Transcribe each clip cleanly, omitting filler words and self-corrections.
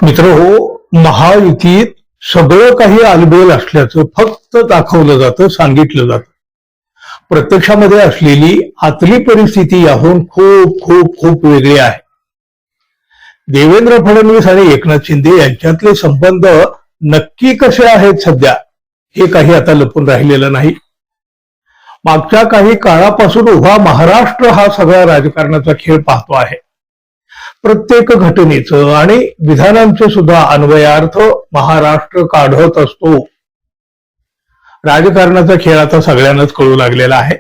मित्रहो, महायुतीत सगळं काही आलबेल असल्याचं फक्त दाखवलं जातं, सांगितलं जातं. प्रत्यक्षामध्ये असलेली आतली परिस्थिती याहून खूप खूप खूप वेगळी आहे. देवेंद्र फडणवीस आणि एकनाथ शिंदे यांच्यातले संबंध नक्की कसे आहेत सध्या, हे काही आता लपून राहिलेलं नाही. मागच्या काही काळापासून उभा महाराष्ट्र हा सगळा राजकारणाचा खेळ पाहतो आहे. प्रत्येक घटनेचं आणि विधानांचे सुद्धा अन्वयार्थ महाराष्ट्र काढत असतो. राजकारणाचा खेळ आता सगळ्यांनाच कळू लागलेला आहे.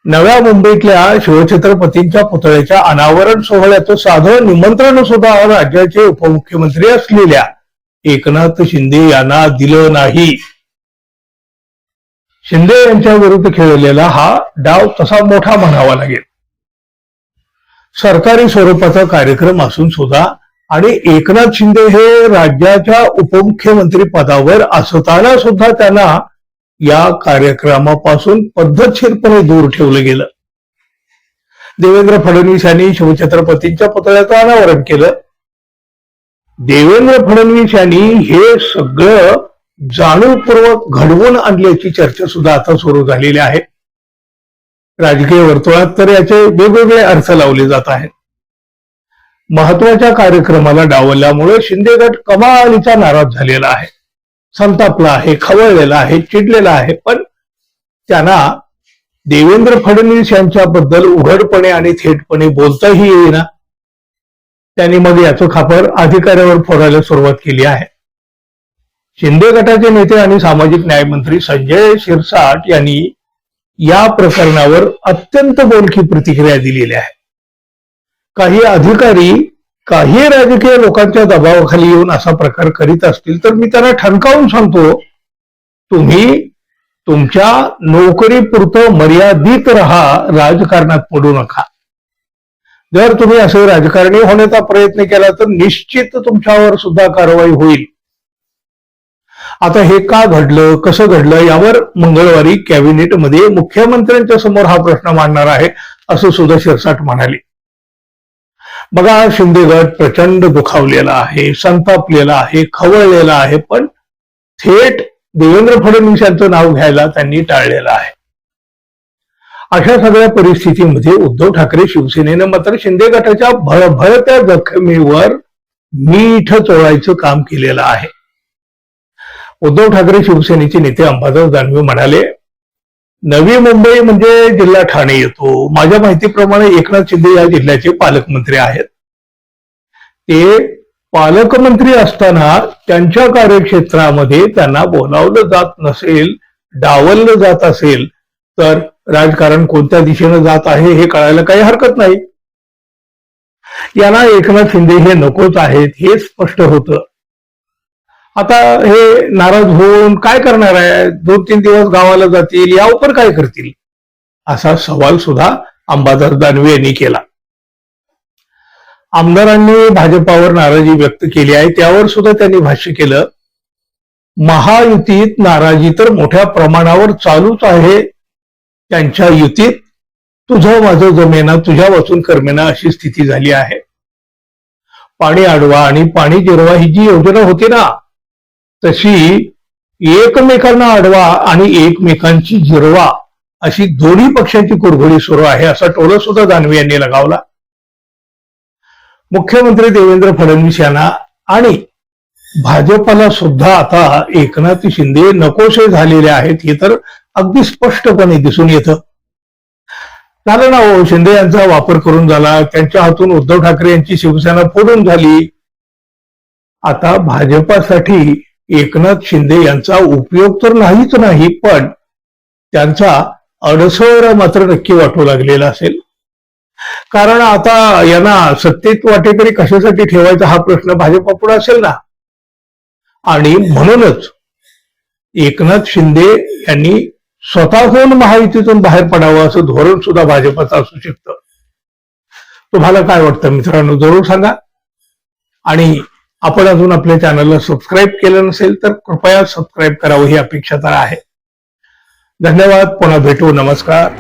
नव्या मुंबईतल्या शिवछत्रपतींच्या पुतळ्याच्या अनावरण सोहळ्याचं साधं निमंत्रण सुद्धा राज्याचे उपमुख्यमंत्री असलेल्या एकनाथ शिंदे यांना दिलं नाही. शिंदे यांच्या विरुद्ध खेळलेला हा डाव तसा मोठा म्हणावा लागेल. सरकारी स्वरूपाचा कार्यक्रम असून सुद्धा आणि एकनाथ शिंदे हे राज्याच्या उपमुख्यमंत्री पदावर असताना सुद्धा त्यांना या कार्यक्रमापासून पद्धतशीरपणे दूर ठेवलं गेलं. देवेंद्र फडणवीस यांनी शिवछत्रपतींच्या पुतळ्याचं अनावरण केलं. देवेंद्र फडणवीस यांनी हे सगळं जाणीवपूर्वक घडवून आणल्याची चर्चा सुद्धा आता सुरू झालेली आहे. राजकीय वर्तुळात तर याचे वेगवेगळे अर्थ लावले जात आहेत. महत्वाच्या कार्यक्रमाला डावलल्यामुळे शिंदे गट कमालीचा नाराज झालेला आहे, संतापला आहे, खवळलेला आहे, चिडलेला आहे. पण त्यांना देवेंद्र फडणवीस यांच्याबद्दल उघडपणे आणि थेटपणे बोलताही येईना. त्यांनी मग याचं खापर अधिकाऱ्यावर फोडायला सुरुवात केली आहे. शिंदे गटाचे नेते आणि सामाजिक न्याय मंत्री संजय शिरसाट यांनी या प्रकरणावर अत्यंत बोलकी प्रतिक्रिया दिलेली आहे. काही अधिकारी काही राजकीय लोकांच्या दबावाखाली येऊन असा प्रकार करीत असतील तर मी त्यांना ठणकावून सांगतो, तुम्ही तुमच्या नोकरीपुरतं मर्यादित राहा, राजकारणात पडू नका. जर तुम्ही असे राजकारणी होण्याचा प्रयत्न केला तर निश्चित तुमच्यावर सुद्धा कारवाई होईल. आता हे का घडलं, कसं घडलं, यावर मंगळवारी कॅबिनेटमध्ये मुख्यमंत्र्यांच्या समोर हा प्रश्न मांडणार आहे, असं सुद्धा शिरसाट म्हणाले. बघा, शिंदे गट प्रचंड दुखावलेला आहे, संतापलेला आहे, खवळलेला आहे. पण थेट देवेंद्र फडणवीस यांचं नाव घ्यायला त्यांनी टाळलेलं आहे. अशा सगळ्या परिस्थितीमध्ये उद्धव ठाकरे शिवसेनेनं मात्र शिंदे गटाच्या भळभळत्या जखमेवर मीठ चोळायचं काम केलेलं आहे. उद्धव ठाकरे शिवसेनेचे नेते अंबादास दानवे म्हणाले, नवी मुंबई म्हणजे जिल्हा ठाणे येतो. माझ्या माहितीप्रमाणे एकनाथ शिंदे या जिल्ह्याचे पालकमंत्री आहेत. ते पालकमंत्री असताना त्यांच्या कार्यक्षेत्रामध्ये त्यांना बोलावलं जात नसेल, डावललं जात असेल तर राजकारण कोणत्या दिशेनं जात आहे हे कळायला काही हरकत नाही. यांना एकनाथ शिंदे हे नकोच आहेत हे स्पष्ट होतं. आता हे नाराज होऊन काय करणार आहे, 2-3 दिवस गावाला जातील, यावर काय करतील, असा सवाल सुद्धा अंबादास दानवे यांनी केला. आमदारांनी भाजपावर नाराजी व्यक्त केली आहे, त्यावर सुद्धा त्यांनी भाष्य केलं. महायुतीत नाराजी तर मोठ्या प्रमाणावर चालूच आहे. त्यांच्या युतीत तुझं माझं जमेना, तुझ्या वाचून करमेना अशी स्थिती झाली आहे. पाणी अडवा आणि पाणी जिरवा ही जी योजना होती ना, तशी एकमेकांना अडवा आणि एकमेकांची जिरवा अशी दोन्ही पक्षांची कुरघोडी सुरू आहे, असा टोला सुद्धा दानवे यांनी लगावला. मुख्यमंत्री देवेंद्र फडणवीस यांना आणि भाजपला सुद्धा आता एकनाथ शिंदे नकोसे झालेले आहेत, हे तर अगदी स्पष्टपणे दिसून येतं. झालं ना हो, शिंदे यांचा वापर करून झाला, त्यांच्या हातून उद्धव ठाकरे यांची शिवसेना फोडून झाली. आता भाजपासाठी एकनाथ शिंदे यांचा उपयोग तर नाहीच नाही, पण त्यांचा अडसर मात्र नक्की वाटू लागलेला असेल. कारण आता यांना सत्तेत वाटेकरी कशासाठी ठेवायचा हा प्रश्न भाजपापुढे असेल ना. आणि म्हणूनच एकनाथ शिंदे यांनी स्वतःहून महायुतीतून बाहेर पडावं असं धोरण सुद्धा भाजपाचं असू शकतं. तुम्हाला काय वाटतं मित्रांनो, जरूर सांगा. आणि आपण अजून आपल्या चॅनलला सबस्क्राईब केलं नसेल तर कृपया सबस्क्राईब करावं ही अपेक्षा तर आहे. धन्यवाद. पुन्हा भेटू. नमस्कार.